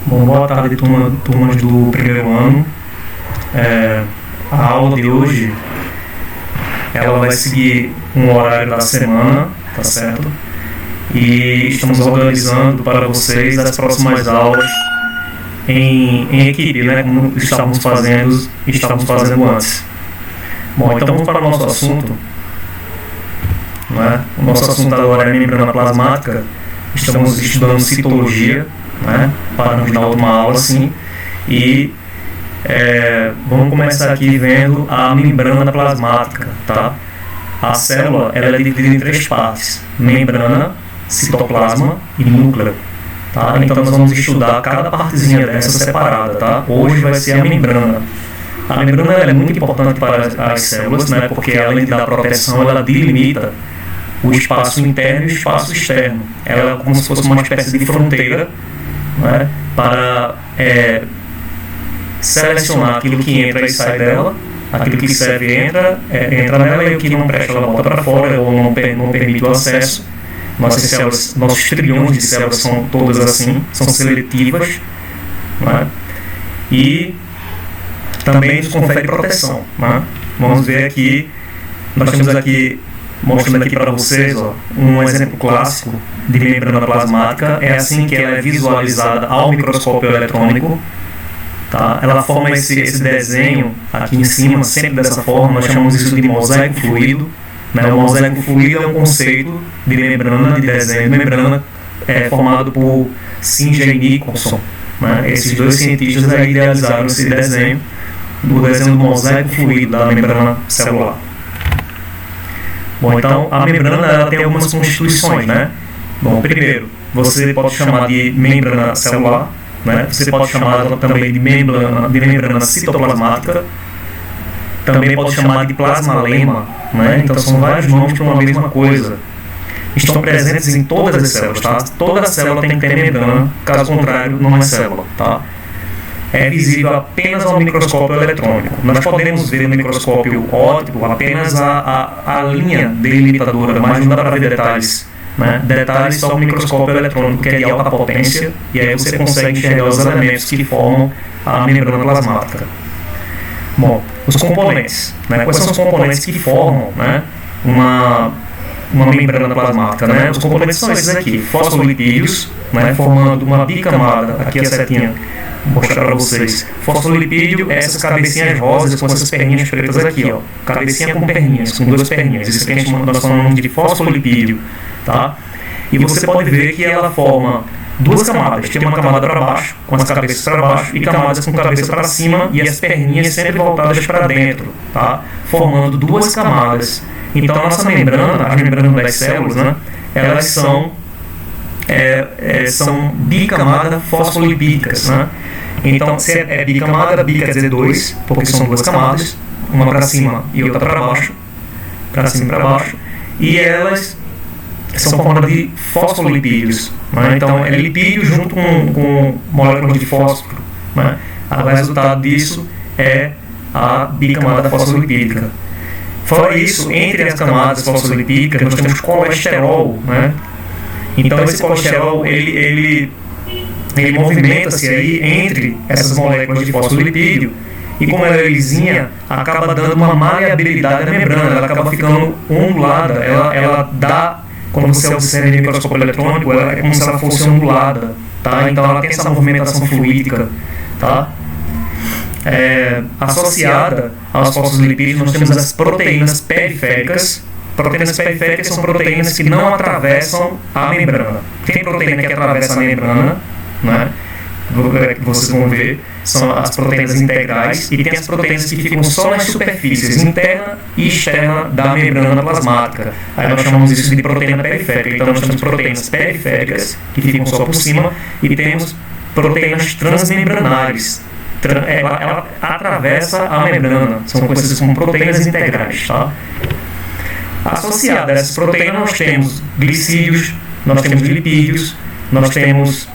Bom, boa tarde, turmas do primeiro ano. A aula de hoje, ela vai seguir um horário da semana, tá certo? E estamos organizando para vocês as próximas aulas em equipe, né? Como estávamos fazendo antes. Bom, então vamos para o nosso assunto. Né? O nosso assunto agora é membrana plasmática. Estamos estudando citologia, né? Paramos na última aula, sim. E vamos começar aqui vendo a membrana plasmática, tá? A célula, ela é dividida em três partes: membrana, citoplasma e núcleo, tá? Então nós vamos estudar cada partezinha dessa separada, tá? Hoje vai ser a membrana. A membrana ela é muito importante para as células, né? Porque além de dar proteção, ela delimita o espaço interno e o espaço externo. Ela é como se fosse uma espécie de fronteira, né? Para selecionar aquilo que entra e sai dela, aquilo que serve entra nela, e o que não presta ela volta para fora ou não permite o acesso. Nossas células, nossos trilhões de células são todas assim, são seletivas, né? E também nos confere proteção, né? Vamos ver aqui, nós temos aqui, mostrando aqui para vocês, ó, um exemplo clássico de membrana plasmática. É assim que ela é visualizada ao microscópio eletrônico, tá? Ela forma esse desenho aqui em cima, sempre dessa forma. Nós chamamos isso de mosaico fluido, né? O mosaico fluido é um conceito de membrana, de desenho de membrana, formado por Singer e Nicholson, né? Esses dois cientistas aí idealizaram esse desenho do mosaico fluido da membrana celular. Bom, então a membrana ela tem algumas constituições, né? Bom, primeiro, você pode chamar de membrana celular, né? Você pode chamar também de membrana citoplasmática, também pode chamar de plasmalema, né? Então são vários nomes para uma mesma coisa. Estão presentes em todas as células, tá? Toda célula tem que ter membrana, caso contrário não é célula, tá? É visível apenas ao microscópio eletrônico. Nós podemos ver no microscópio óptico apenas a linha delimitadora, mas não dá para ver detalhes, né? Detalhes só o microscópio eletrônico, que é de alta potência, e aí você consegue enxergar os elementos que formam a membrana plasmática. Bom, os componentes, né? Quais são os componentes que formam, né, uma membrana plasmática, né? Os componentes são esses aqui: fosfolipídios, né, formando uma bicamada. Aqui a setinha vou mostrar para vocês. Fosfolipídio é essas cabecinhas rosas com essas perninhas pretas aqui, ó. Cabecinha com perninhas, com duas perninhas. Isso aqui nós chamamos de fosfolipídio, tá? E você pode ver que ela forma duas camadas. Tem uma camada para baixo, com as cabeças para baixo, e camadas com cabeça para cima e as perninhas sempre voltadas para dentro, tá? Formando duas camadas. Então a nossa membrana, as membranas das células, né, elas são bicamadas fosfolipídicas, né? Então, se é bicamada, bi quer dizer dois, porque são duas camadas, uma para cima e outra para baixo, para cima e para baixo, e elas são formadas de fosfolipídios, né? Então, é lipídio junto com moléculas de fósforo, né? O resultado disso é a bicamada fosfolipídica. Fora isso, entre as camadas fosfolipídicas, nós temos colesterol, né? Então, esse colesterol, ele movimenta-se aí entre essas moléculas de fosfolipídio, e como ela é lisinha, acaba dando uma maleabilidade à membrana, ela acaba ficando ondulada, ela dá, quando você observa no microscópio eletrônico, ela é como se ela fosse ondulada, tá? Então ela tem essa movimentação fluídica, tá? Associada aos fosfolipídios, nós temos as proteínas periféricas. Proteínas periféricas são proteínas que não atravessam a membrana. Tem proteína que atravessa a membrana, né? Vocês vão ver, são as proteínas integrais, e tem as proteínas que ficam só nas superfícies interna e externa da membrana plasmática. Aí nós chamamos isso de proteína periférica. Então nós temos proteínas periféricas que ficam só por cima, e temos proteínas transmembranares. Ela atravessa a membrana, são conhecidas como proteínas integrais, tá? Associadas a essas proteínas nós temos glicídios, nós temos lipídios, nós temos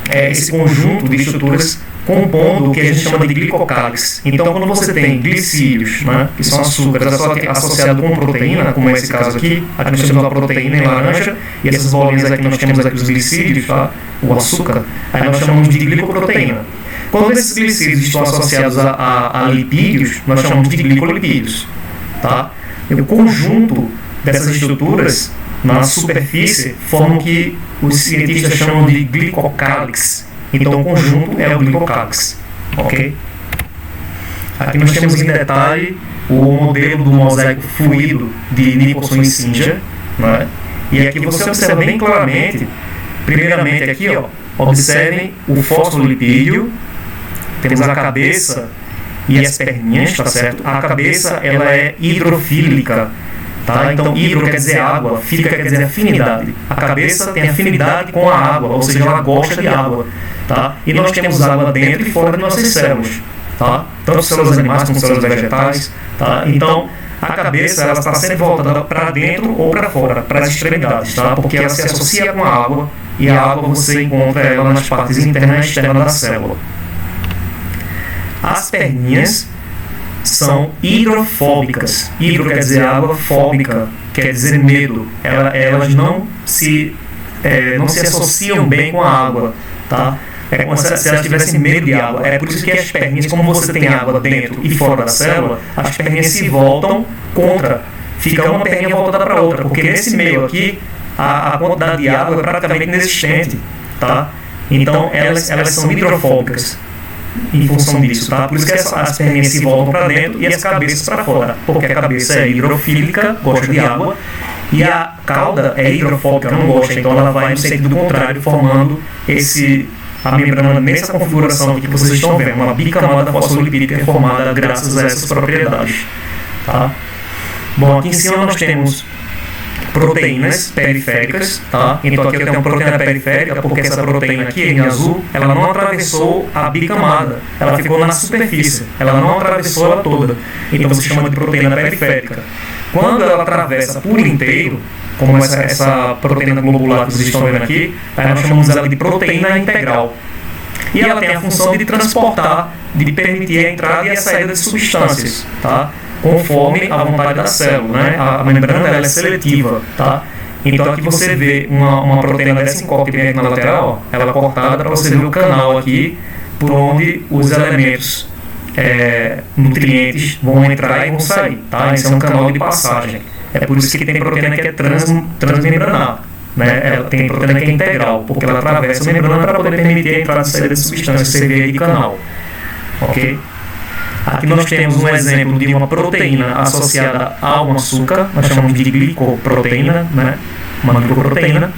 esse conjunto de estruturas compondo o que a gente chama de glicocálix. Então, quando você tem glicídios, né, que são açúcares associados com proteína, como é esse caso aqui nós temos uma proteína em laranja, e essas bolinhas aqui nós temos aqui os glicídios, tá? O açúcar, aí nós chamamos de glicoproteína. Quando esses glicídios estão associados a lipídios, nós chamamos de glicolipídios, tá? E o conjunto dessas estruturas na superfície formam o que os cientistas chamam de glicocálix. Então o conjunto é o glicocálix, ok? Aqui nós temos em detalhe o modelo do mosaico fluido de Nicholson e Singer, né? E aqui você observa bem claramente, primeiramente aqui, ó, observem o fosfolipídio, temos a cabeça e as perninhas, tá certo? A cabeça, ela é hidrofílica, tá? Então, hidro quer dizer água, fílica quer dizer afinidade. A cabeça tem afinidade com a água, ou seja, ela gosta de água, tá? E nós temos água dentro e fora de nossas células, tá? Tanto células animais como células vegetais, tá? Então, a cabeça, ela está sempre voltada para dentro ou para fora, para as extremidades, tá? Porque ela se associa com a água, e a água você encontra ela nas partes interna e externa da célula. As perninhas são hidrofóbicas. Hidro quer dizer água, fóbica quer dizer medo. Elas não se associam bem com a água, tá? É como se elas tivessem medo de água. É por isso que as perninhas, como você tem água dentro e fora da célula, as perninhas se voltam contra. Fica uma perninha voltada para a outra, porque nesse meio aqui a quantidade de água é praticamente inexistente, tá? Então elas são hidrofóbicas em função disso, tá? Por isso que as perninhas se voltam para dentro e as cabeças para fora, porque a cabeça é hidrofílica, gosta de água, e a cauda é hidrofóbica, não gosta, então ela vai no sentido contrário, formando a membrana nessa configuração aqui que vocês estão vendo, uma bicamada fosfolipídica formada graças a essas propriedades, tá? Bom, aqui em cima nós temos proteínas periféricas, tá? Então aqui eu tenho uma proteína periférica porque essa proteína aqui em azul, ela não atravessou a bicamada, ela ficou na superfície, ela não atravessou ela toda, então você chama de proteína periférica. Quando ela atravessa por inteiro, como essa proteína globular que vocês estão vendo aqui, aí nós chamamos ela de proteína integral. E ela tem a função de transportar, de permitir a entrada e a saída de substâncias, tá? Conforme a vontade da célula, né? A membrana ela é seletiva, tá? Então aqui você vê uma proteína dessa em corte que vem aqui na lateral, ó, ela é cortada para você ver o canal aqui por onde os elementos nutrientes vão entrar e vão sair, tá? Esse é um canal de passagem. É por isso que tem proteína que é transmembranar, né? Tem proteína que é integral, porque ela atravessa a membrana para poder permitir a entrada e saída de substâncias, você vê aí de canal, ok? Aqui nós temos um exemplo de uma proteína associada a um açúcar, nós chamamos de glicoproteína, né? Uma glicoproteína.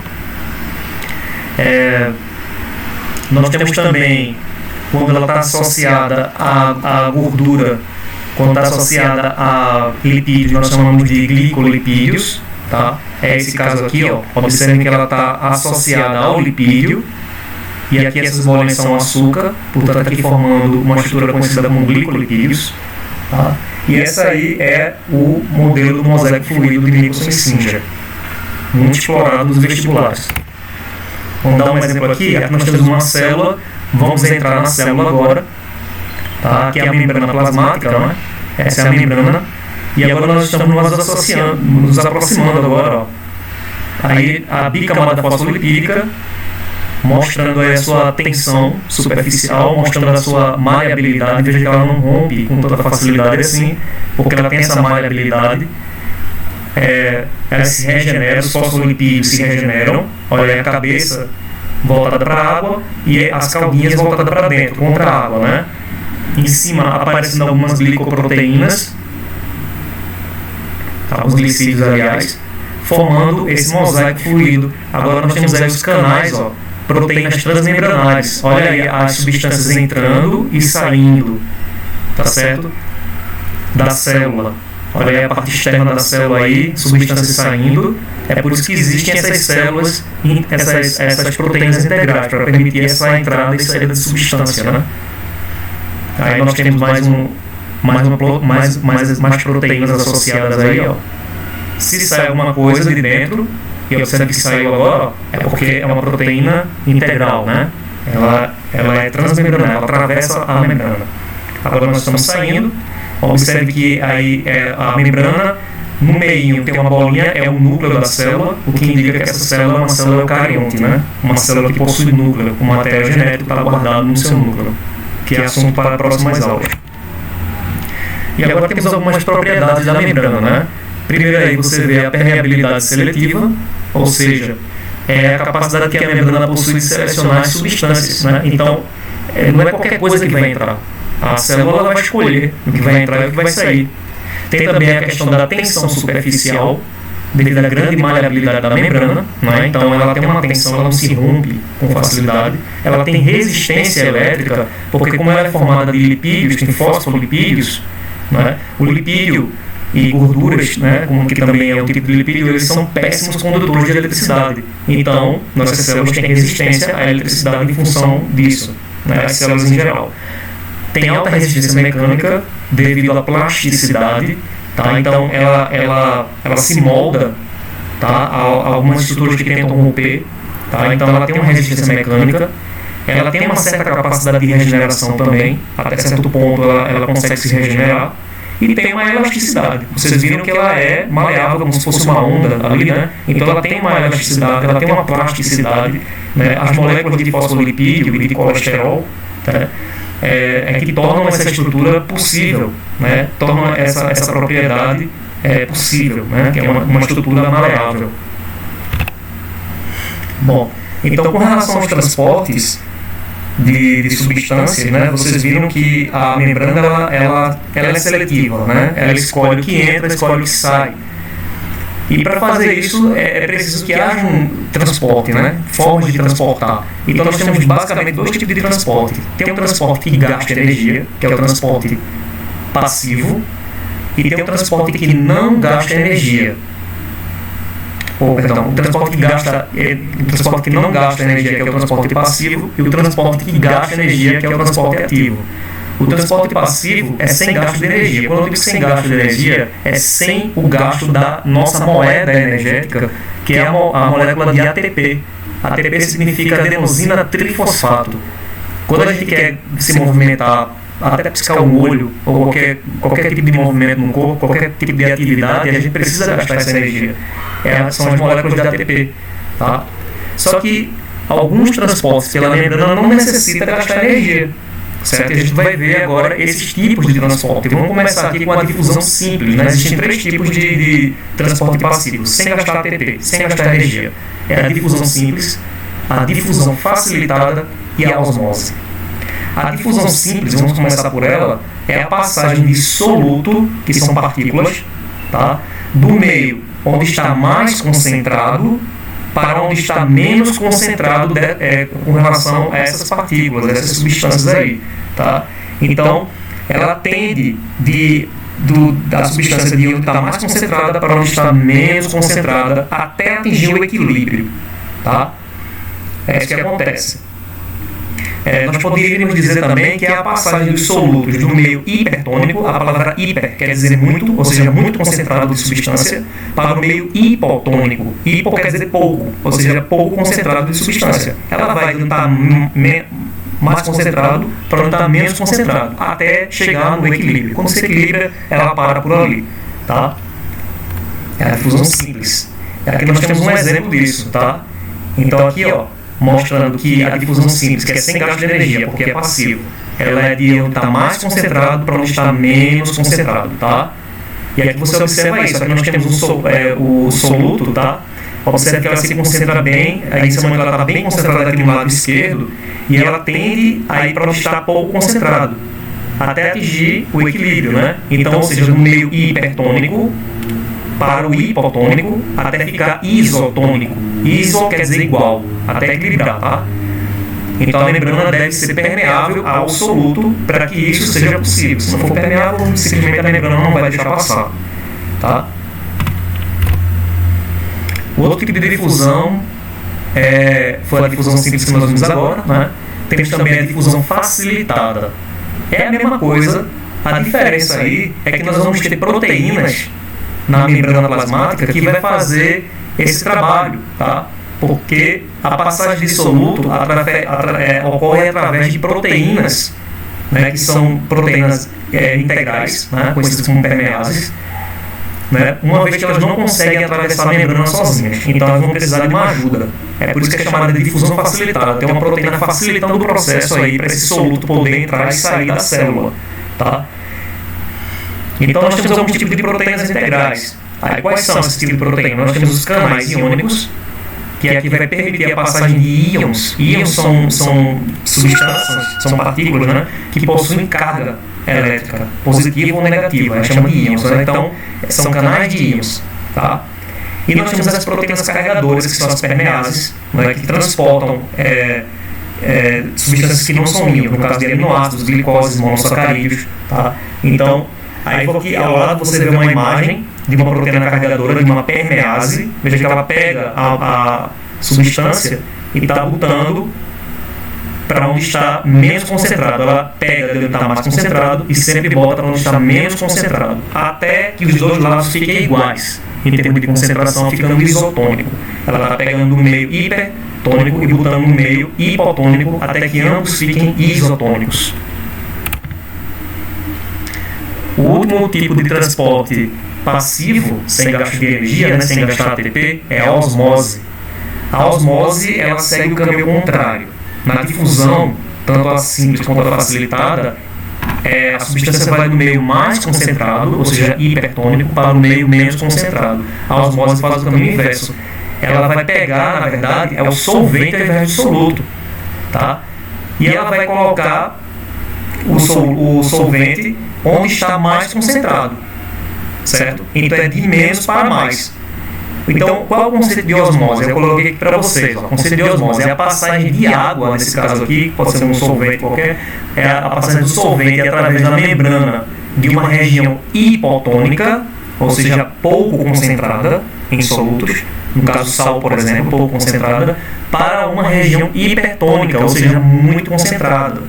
Nós temos também, quando ela está associada à gordura, quando está associada a lipídios, nós chamamos de glicolipídios, tá? É esse caso aqui, ó. Observem que ela está associada ao lipídio. E aqui essas bolinhas são açúcar, portanto aqui formando uma estrutura conhecida como glicolipídios, tá? E essa aí é o modelo do mosaico fluido de Nicholson e Singer, muito explorado nos vestibulares. Vamos dar um exemplo aqui. Aqui nós temos uma célula, vamos entrar na célula agora, tá? Aqui é a membrana plasmática, né? Essa é a membrana, e agora nós estamos nos aproximando agora, ó. Aí a bicamada fosfolipídica, mostrando aí a sua tensão superficial, mostrando a sua maleabilidade. Veja que ela não rompe com tanta facilidade assim, porque ela tem essa maleabilidade. Ela se regenera, os fosfolipídios se regeneram. Olha aí a cabeça voltada para a água e as caudinhas voltadas para dentro, contra a água, né? Em cima aparecendo algumas glicoproteínas, alguns glicídios, aliás, formando esse mosaico fluido. Agora nós temos aí os canais, ó, proteínas transmembranares. Olha aí as substâncias entrando e saindo, tá certo? Da célula. Olha aí a parte externa da célula aí, substâncias saindo. É por isso que existem essas células, essas proteínas integrais, para permitir essa entrada e saída de substância, né? Aí nós temos mais proteínas associadas aí, ó. Se sai alguma coisa de dentro, e observe que saiu agora, é porque é uma proteína integral, né? Ela é transmembrana, ela atravessa a membrana. Agora nós estamos saindo, observe que aí a membrana, no meio tem uma bolinha, é o núcleo da célula, o que indica que essa célula é uma célula eucarionte, né? Uma célula que possui núcleo, o material genético está guardado no seu núcleo, que é assunto para próximas aulas. E agora temos algumas propriedades da membrana, né? Primeiro aí você vê a permeabilidade seletiva, ou seja, é a capacidade que a membrana possui de selecionar as substâncias, né? Então, não é qualquer coisa que vai entrar. A célula vai escolher o que vai entrar e o que vai sair. Tem também a questão da tensão superficial, devido à grande maleabilidade da membrana, né? Então ela tem uma tensão, ela não se rompe com facilidade. Ela tem resistência elétrica, porque como ela é formada de lipídios, tem fosfolipídios, né? O lipídio e gorduras, né, como que também é um tipo de lipídio, eles são péssimos condutores de eletricidade. Então, nossas células têm resistência à eletricidade em função disso, né, as células em geral. Tem alta resistência mecânica devido à plasticidade, tá? Então ela se molda, tá, a algumas estruturas que tentam romper, tá? Então ela tem uma resistência mecânica, ela tem uma certa capacidade de regeneração também, até certo ponto ela consegue se regenerar, e tem uma elasticidade. Vocês viram que ela é maleável, como se fosse uma onda ali, né? Então ela tem uma elasticidade, ela tem uma plasticidade, né? As moléculas de fosfolipídio e de colesterol, tá? Que tornam essa estrutura possível, né? Tornam essa propriedade possível, né? Que é uma estrutura maleável. Bom, então com relação aos transportes de substâncias, né? Vocês viram que a membrana ela é seletiva, né? Ela escolhe o que entra, escolhe o que sai. E para fazer isso é preciso que haja um transporte, né? Formas de transportar. Então nós temos basicamente dois tipos de transporte. Tem o transporte que gasta energia, que é o transporte passivo, e tem o transporte que não gasta energia. O transporte que não gasta energia, que é o transporte passivo, e o transporte que gasta energia, que é o transporte ativo. O transporte passivo é sem gasto de energia. Quando eu digo sem gasto de energia, é sem o gasto da nossa moeda energética, que é a molécula de ATP. ATP significa adenosina trifosfato. Quando a gente quer se movimentar, até piscar um olho, ou qualquer tipo de movimento no corpo, qualquer tipo de atividade, a gente precisa gastar essa energia. São as moléculas de ATP. Tá? Só que alguns transportes pela membrana não necessitam gastar energia. Certo? E a gente vai ver agora esses tipos de transporte. Vamos começar aqui com a difusão simples, né? Existem três tipos de transporte passivo, sem gastar ATP, sem gastar energia. É a difusão simples, a difusão facilitada e a osmose. A difusão simples, vamos começar por ela, é a passagem de soluto, que são partículas, tá? Do meio onde está mais concentrado para onde está menos concentrado com relação a essas partículas, a essas substâncias aí, tá? Então, ela tende da substância de onde está mais concentrada para onde está menos concentrada até atingir o equilíbrio, tá? É isso que acontece. Nós poderíamos dizer também que é a passagem dos solutos do meio hipertônico, a palavra hiper quer dizer muito, ou seja, muito concentrado de substância, para o meio hipotônico. Hipo quer dizer pouco, ou seja, pouco concentrado de substância. Ela vai de onde está mais concentrado para onde está menos concentrado, até chegar no equilíbrio. Quando se equilibra, ela para por ali. Tá? É a difusão simples. Aqui nós temos um exemplo disso. Tá? Então aqui, ó, mostrando que a difusão simples, que é sem gasto de energia, porque é passivo, ela é de onde está mais concentrado para onde está menos concentrado, tá? E aqui você observa isso, aqui nós temos o soluto, tá? Observe que ela se concentra bem, aí esse momento ela está bem concentrada aqui no lado esquerdo, e ela tende a ir para onde está pouco concentrado, até atingir o equilíbrio, né? Então, ou seja, do meio hipertônico para o hipotônico, até ficar isotônico. Iso quer dizer igual, até equilibrar, tá? Então a membrana deve ser permeável ao soluto para que isso seja possível. Se não for permeável, simplesmente a membrana não vai deixar passar, tá? O outro tipo de difusão foi a difusão simples que nós vimos agora, né? Temos também a difusão facilitada. É a mesma coisa, a diferença aí é que nós vamos ter proteínas na membrana plasmática que vai fazer esse trabalho, tá? Porque a passagem de soluto ocorre através de proteínas, né, que são proteínas integrais, né, conhecidas como permeases, né, uma vez que elas não conseguem atravessar a membrana sozinhas. Então elas vão precisar de uma ajuda. É por isso que é chamada de difusão facilitada. Tem uma proteína facilitando o processo aí para esse soluto poder entrar e sair da célula. Tá? Então nós temos alguns tipos de proteínas integrais. Aí, quais são esses tipos de proteínas? Nós temos os canais iônicos, que aqui vai permitir a passagem de íons. Íons são substâncias, são partículas, né, que possuem carga elétrica, positiva ou negativa, a gente chama de íons, né? Então, são canais de íons. Tá? E nós temos as proteínas carregadoras, que são as permeases, né, que transportam substâncias que não são íons, no caso de aminoácidos, glicoses, monossacarídeos. Tá? Então, aí aqui ao lado você vê uma imagem de uma proteína carregadora, de uma permease. Veja que ela pega a substância e está botando para onde está menos concentrado. Ela pega de onde está mais concentrado e sempre bota para onde está menos concentrado, até que os dois lados fiquem iguais em termos de concentração, ficando isotônico. Ela está pegando no meio hipertônico e botando no meio hipotônico, até que ambos fiquem isotônicos. O último tipo de transporte passivo, sem gasto de energia, né, sem gastar ATP, é a osmose. A osmose, ela segue o caminho contrário. Na difusão, tanto a simples quanto a facilitada, a substância vai do meio mais concentrado, ou seja, hipertônico, para o meio menos concentrado. A osmose faz o caminho inverso. Ela vai pegar, na verdade, o solvente ao invés do soluto. Tá? E ela vai colocar o solvente onde está mais concentrado. Certo? Então é de menos para mais. Então, qual é o conceito de osmose? Eu coloquei aqui para vocês. O conceito de osmose é a passagem de água, nesse caso aqui, pode ser um solvente qualquer, é a passagem do solvente através da membrana de uma região hipotônica, ou seja, pouco concentrada em solutos, no caso sal, por exemplo, pouco concentrada, para uma região hipertônica, ou seja, muito concentrada.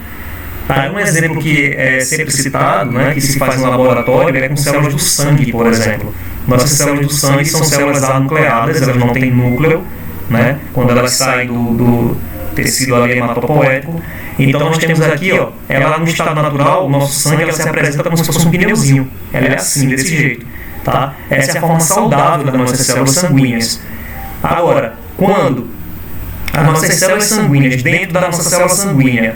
Um exemplo que é sempre citado, né, que se faz no laboratório, é com células do sangue, por exemplo. Nossas células do sangue são células anucleadas, elas não têm núcleo, né, quando elas saem do tecido ali hematopoético. Então nós temos aqui, ela no estado natural, o nosso sangue, ela se apresenta como se fosse um pneuzinho. Ela é assim, desse jeito. Tá? Essa é a forma saudável das nossas células sanguíneas. Agora, quando as nossas células sanguíneas, dentro da nossa célula sanguínea,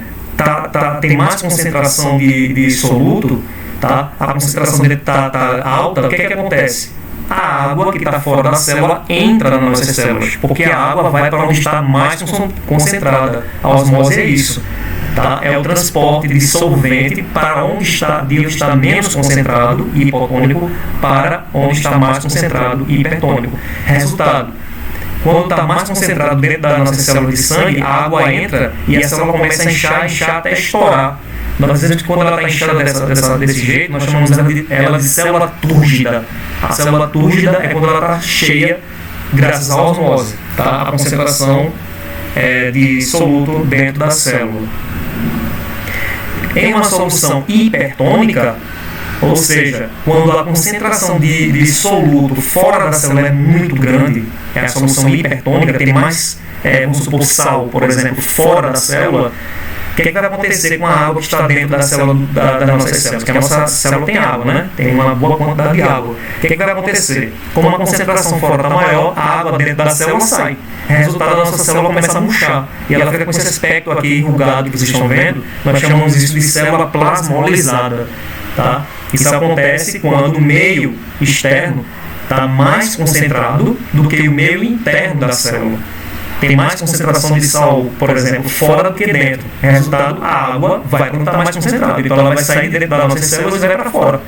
tem mais concentração de soluto, tá? A concentração dele está alta, o que acontece? A água que está fora da célula entra nas nossas células, porque a água vai para onde está mais concentrada. A osmose é isso. Tá? É o transporte de solvente para onde está menos concentrado, hipotônico, para onde está mais concentrado, hipertônico. Resultado: quando está mais concentrado dentro da nossa célula de sangue, a água entra e a célula começa a inchar até estourar. Nós dizemos que quando ela está inchada desse jeito, nós chamamos ela de célula túrgida. A célula túrgida é quando ela está cheia, graças à osmose, tá? A concentração de soluto dentro da célula. Em uma solução hipertônica, ou seja, quando a concentração de soluto fora da célula é muito grande, é a solução hipertônica, tem mais, vamos supor, sal, por exemplo, fora da célula, o que vai acontecer com a água que está dentro da célula das nossas células? Porque a nossa célula tem água, né? Tem uma boa quantidade de água. O que vai acontecer? Como a concentração fora está maior, a água dentro da célula sai. Resultado, a nossa célula começa a murchar. E ela fica com esse aspecto aqui enrugado que vocês estão vendo. Nós chamamos isso de célula plasmolizada. Tá? Isso acontece quando o meio externo está mais concentrado do que o meio interno da célula. Tem mais concentração de sal, por exemplo, fora do que dentro. Resultado, a água vai quando está mais concentrada. Então ela vai sair dentro das nossas células e vai para fora.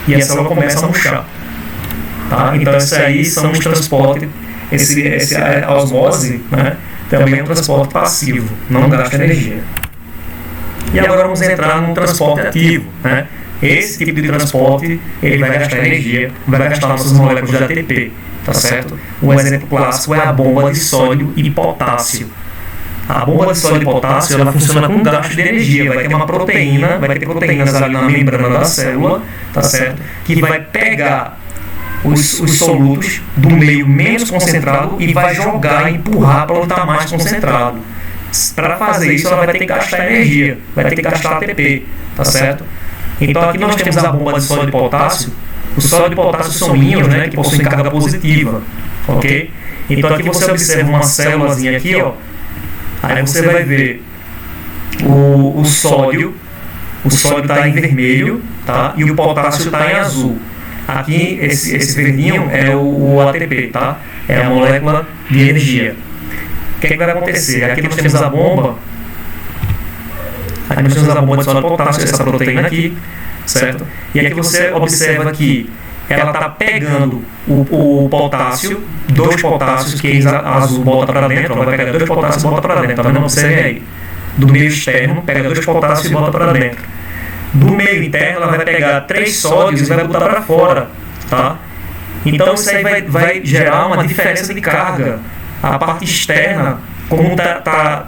E a célula começa a murchar. Tá? Então esses aí são os transportes. A osmose, né, também é um transporte passivo, não gasta energia. E agora vamos entrar no transporte ativo, né? Esse tipo de transporte, ele vai gastar energia, vai gastar nossas moléculas de ATP, tá certo? Um exemplo clássico é a bomba de sódio e potássio. A bomba de sódio e potássio, ela funciona com gasto de energia, vai ter proteínas ali na membrana da célula, tá certo? Que vai pegar os solutos do meio menos concentrado e vai jogar, empurrar para onde está mais concentrado. Para fazer isso, ela vai ter que gastar energia, vai ter que gastar ATP, tá certo? Então aqui nós temos a bomba de sódio de potássio. Os sódio de potássio são íons, né, que possuem carga positiva, ok? Então aqui você observa uma célulazinha aqui, ó. Aí você vai ver o sódio está em vermelho, tá? E o potássio está em azul. Aqui esse verdinho é o ATP, tá? É a molécula de energia. O que vai acontecer? Aqui nós temos a bomba. Aqui nós temos a bomba de sódio de potássio, essa proteína aqui, certo? E aqui você observa que ela está pegando o potássio, 2 potássios que a azul bota para dentro, ela vai pegar 2 potássios e bota para dentro, tá vendo? Observe aí. Do meio externo, pega 2 potássios e bota para dentro. Do meio interno, ela vai pegar 3 sódios e vai botar para fora, tá? Então isso aí vai gerar uma diferença de carga. A parte externa, como está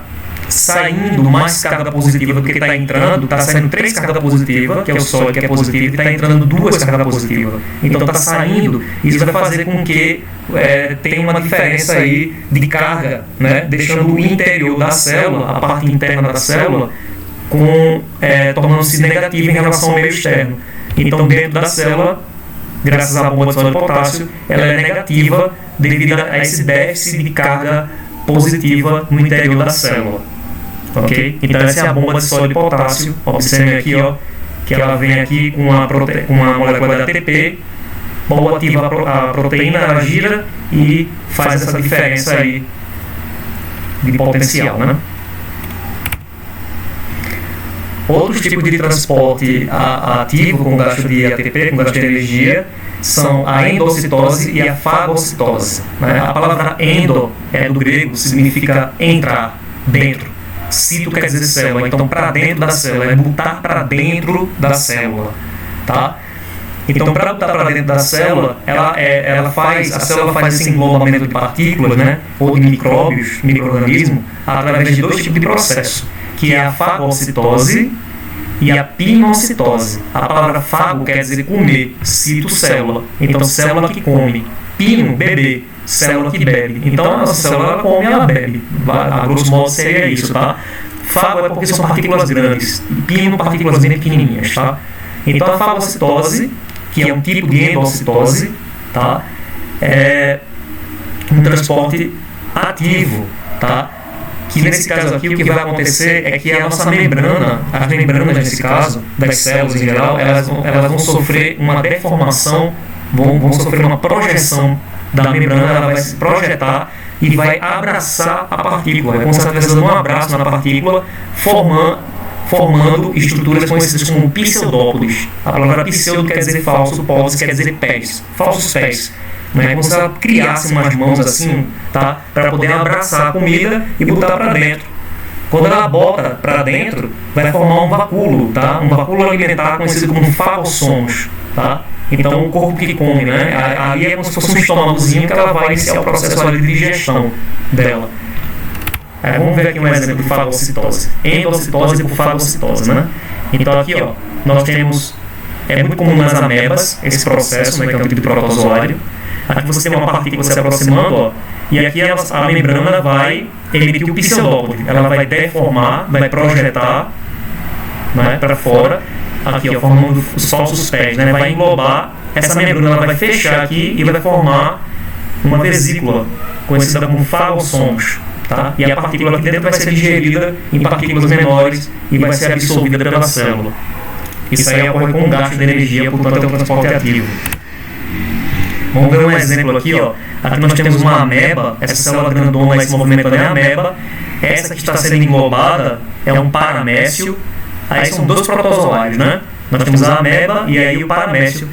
saindo mais carga positiva do que está entrando, está saindo 3 cargas positivas, que é o sódio que é positivo, e está entrando 2 cargas positivas. Então está saindo, isso vai fazer com que tenha uma diferença aí de carga, né? Deixando o interior da célula, a parte interna da célula, tornando-se negativa em relação ao meio externo. Então dentro da célula, graças à bomba de sódio de potássio, ela é negativa devido a esse déficit de carga positiva no interior da célula. Ok? Então essa é a bomba de sódio de potássio. Observem aqui, ó, que ela vem aqui com uma molécula de ATP, ou ativa a proteína, ela gira e faz essa diferença aí de potencial, né? Outros tipos de transporte ativo com gasto de ATP, com gasto de energia, são a endocitose e a fagocitose, né? A palavra endo é do grego, significa entrar, dentro. Cito quer dizer célula, então para dentro da célula, é botar para dentro da célula, tá? Então para botar para dentro da célula, a célula faz esse englobamento de partículas, né? Ou de micróbios, micro-organismos, através de 2 tipos de processo, que é a fagocitose e a pinocitose. A palavra fago quer dizer comer, cito célula. Então célula que come, pino, beber, célula que bebe. Então a nossa célula ela come e ela bebe. A grosso modo seria isso, tá? Fago é porque são partículas grandes, pino partículas bem pequenininhas, tá? Então a fagocitose, que é um tipo de endocitose, tá? É um transporte ativo, tá? Que nesse caso aqui o que vai acontecer é que a nossa membrana, as membranas nesse caso, das células em geral, elas vão sofrer uma deformação, vão sofrer uma projeção da membrana, ela vai se projetar e vai abraçar a partícula. É como se ela estivesse dando um abraço na partícula, formando estruturas conhecidas como pseudópodes. A palavra pseudo quer dizer falso, podes quer dizer pés, falsos pés. Né? Como se ela criasse umas mãos assim, tá? Para poder abraçar a comida e botar para dentro. Quando ela bota para dentro, vai formar um vacúolo, tá? Um vacúolo alimentar conhecido como fagossomos, tá? Então o corpo que come, né? Ali é como se fosse um estômagozinho que ela vai iniciar o processo ali de digestão dela. Aí vamos ver aqui um exemplo de fagocitose. Endocitose por fagocitose, né? Então aqui, ó, nós temos, é muito comum nas amebas esse processo, né, que é um tipo de protozoário. Aqui você tem uma partícula se aproximando, ó, e aqui a membrana vai emitir o pseudópode. Ela vai deformar, vai projetar, né, para fora, aqui, ó, formando os falsos pés, né, vai englobar essa membrana, ela vai fechar aqui e vai formar uma vesícula conhecida como fagossomos, tá? E a partícula aqui dentro vai ser digerida em partículas menores e vai ser absorvida pela célula. Isso aí ocorre com gasto de energia, portanto é um transporte ativo. Vamos ver um exemplo aqui, ó. Aqui nós temos uma ameba, essa célula grandona aí se movimentando é a ameba. Essa que está sendo englobada é um paramécio. Aí são 2 protozoários, né? Nós temos a ameba e aí o paramécio,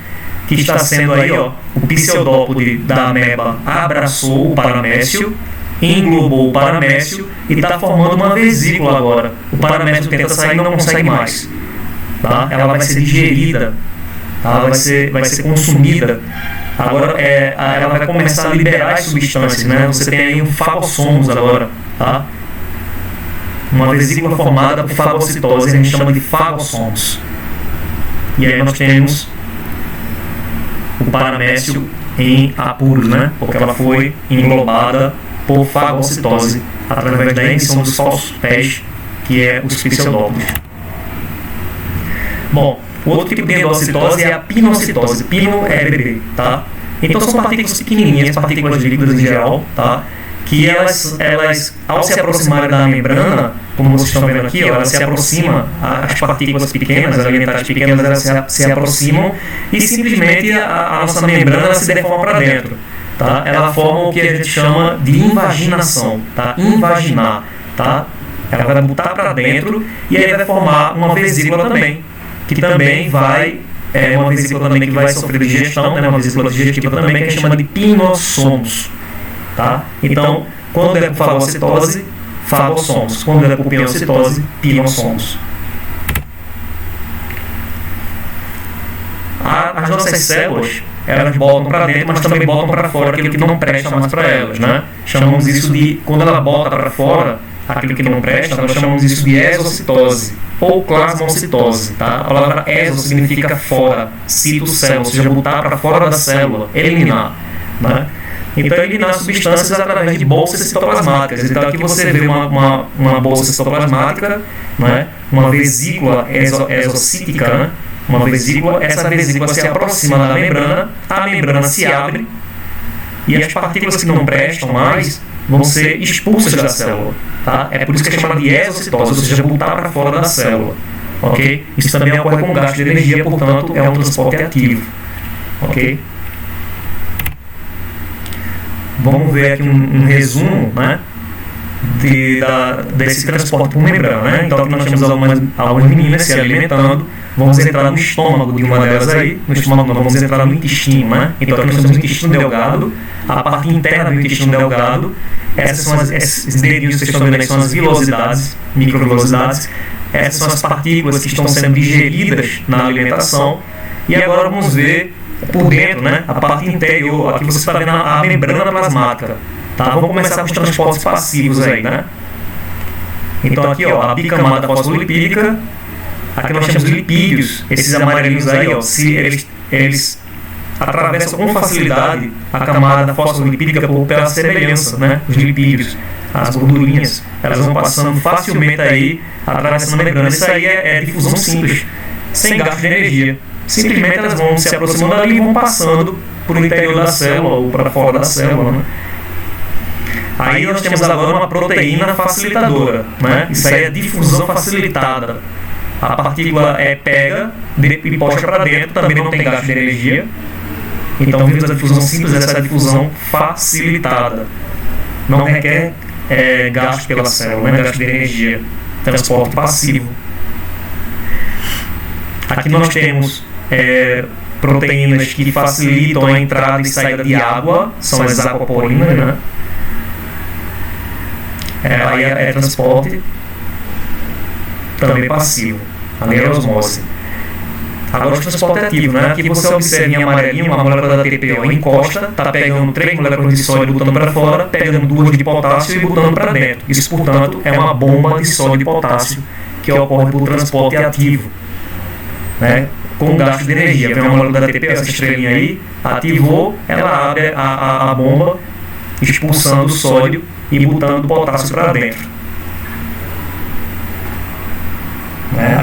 que está sendo aí, ó, o pseudópode da ameba abraçou o paramécio, englobou o paramécio e está formando uma vesícula agora. O paramécio tenta sair e não consegue mais, tá? Ela vai ser digerida, tá? Ela vai ser consumida. Agora ela vai começar a liberar as substâncias, né? Você tem aí um fagossomos agora, tá? Uma vesícula formada por fagocitose, a gente chama de fagossomos. E aí nós temos o paramécio em apuros, né? Porque ela foi englobada por fagocitose através da emissão dos falsos pés, que é os pseudópodos. Bom, o outro tipo de endocitose é a pinocitose. Pino é bebê, tá? Então são partículas pequenininhas, partículas líquidas em geral, tá? Que elas ao se aproximarem da membrana, como vocês estão vendo aqui, ó, elas se aproximam, as partículas pequenas, as alimentares pequenas, elas se aproximam e simplesmente a nossa membrana ela se deforma para dentro. Tá? Ela forma o que a gente chama de invaginação, tá? Invaginar, tá? Ela vai botar para dentro e aí vai formar uma vesícula também, que também vai uma vesícula também que vai sofrer digestão, né? Uma vesícula digestiva também que a gente chama de pinossomos. Tá? Então, quando é por fagocitose, fagossomos. Quando é por pinocitose, pinossomos. As nossas células, elas botam para dentro, mas também botam para fora aquilo que não presta mais para elas, né? Chamamos isso de, quando ela bota para fora aquilo que não presta, nós chamamos isso de exocitose ou plasmocitose, tá? A palavra exo significa fora, citocélula, ou seja, botar para fora da célula, eliminar, né? Então, eliminar substâncias através de bolsas citoplasmáticas. Então, aqui você vê uma bolsa citoplasmática, né? Uma vesícula exocítica, né? Uma vesícula, essa vesícula se aproxima da membrana, a membrana se abre e as partículas que não prestam mais vão ser expulsas da célula. Tá? É por isso que é chamada de exocitose, ou seja, botar para fora da célula. Okay? Isso também ocorre com gasto de energia, portanto, é um transporte ativo. Ok? Vamos ver aqui um resumo, né, desse transporte por membrana. Né? Então, aqui nós temos algumas meninas se alimentando. Vamos entrar no estômago de uma delas aí. No estômago não, vamos entrar no intestino. Né? Então, aqui nós temos o intestino delgado, a parte interna do intestino delgado. Essas são esses dedinhos que vocês estão vendo aí, são as vilosidades, microvilosidades. Essas são as partículas que estão sendo digeridas na alimentação. E agora vamos ver por dentro, né, a parte interior. Aqui você está vendo a membrana plasmática. Tá? Vamos começar com os transportes passivos aí, né? Então aqui, ó, a bicamada fosfolipídica. Aqui nós temos lipídios. Esses amarelinhos aí, ó, se eles atravessam com facilidade a camada fosfolipídica pela semelhança, né? Os lipídios, as gordurinhas, elas vão passando facilmente aí, atravessando a membrana. Isso aí é difusão simples, sem gasto de energia. Simplesmente elas vão se aproximando ali e vão passando por o interior da célula ou para fora da célula, né? Aí nós temos agora uma proteína facilitadora, né? Isso aí é difusão facilitada. A partícula pega e puxa para dentro, também não tem gasto de energia. Então, vimos a difusão simples, essa é a difusão facilitada. Não requer gasto pela célula, né? Gasto de energia. Transporte passivo. Aqui nós temos proteínas que facilitam a entrada e saída de água, são as aquaporinas, né? Aí é transporte também passivo, ali é osmose. Agora o transporte ativo, né? Aqui você observa em amarelinho uma molécula da TPO encosta, está pegando 3 moléculas de sódio e botando para fora, pegando 2 de potássio e botando para dentro. Isso, portanto, é uma bomba de sódio e potássio que ocorre por transporte ativo, né? Com gasto de energia. Vem uma molécula da TPO, essa estrelinha aí, ativou, ela abre a bomba, expulsando o sódio e botando o potássio para dentro.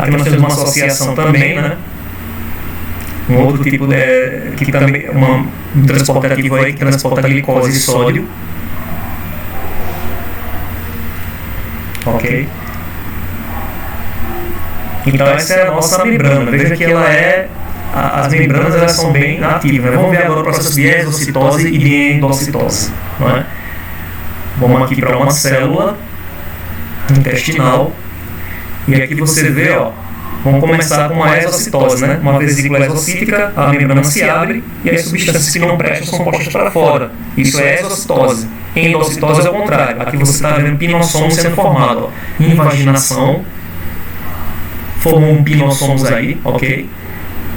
Aqui nós temos uma associação também, né? Um outro tipo que também um transporte ativo aí que transporta glicose e sódio. Ok? Então essa é a nossa membrana. Veja que ela as membranas elas são bem ativas. Vamos ver agora o processo de exocitose e de endocitose. Não é? Vamos aqui para uma célula intestinal. E aqui você vê, ó, vamos começar com uma exocitose, né? Uma vesícula exocítica, a membrana se abre e as substâncias que não prestam são postas para fora. Isso é exocitose. Endocitose é o contrário. Aqui você está vendo pinossomos sendo formado, ó. Invaginação, formou um pinossomos aí, ok?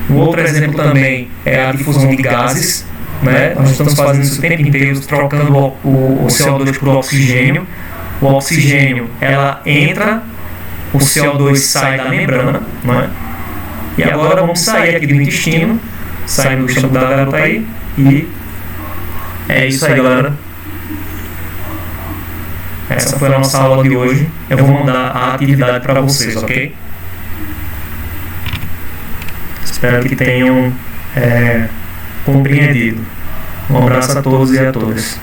Um outro exemplo também é a difusão de gases, né? Nós estamos fazendo isso o tempo inteiro, trocando o CO2 por oxigênio. O oxigênio, ela entra, o CO2 sai da membrana, né? E agora vamos sair aqui do intestino, saindo do estômago da garota aí, e É isso aí, galera. Essa foi a nossa aula de hoje. Eu vou mandar a atividade para vocês, ok? Espero que tenham compreendido. Um abraço a todos e a todas.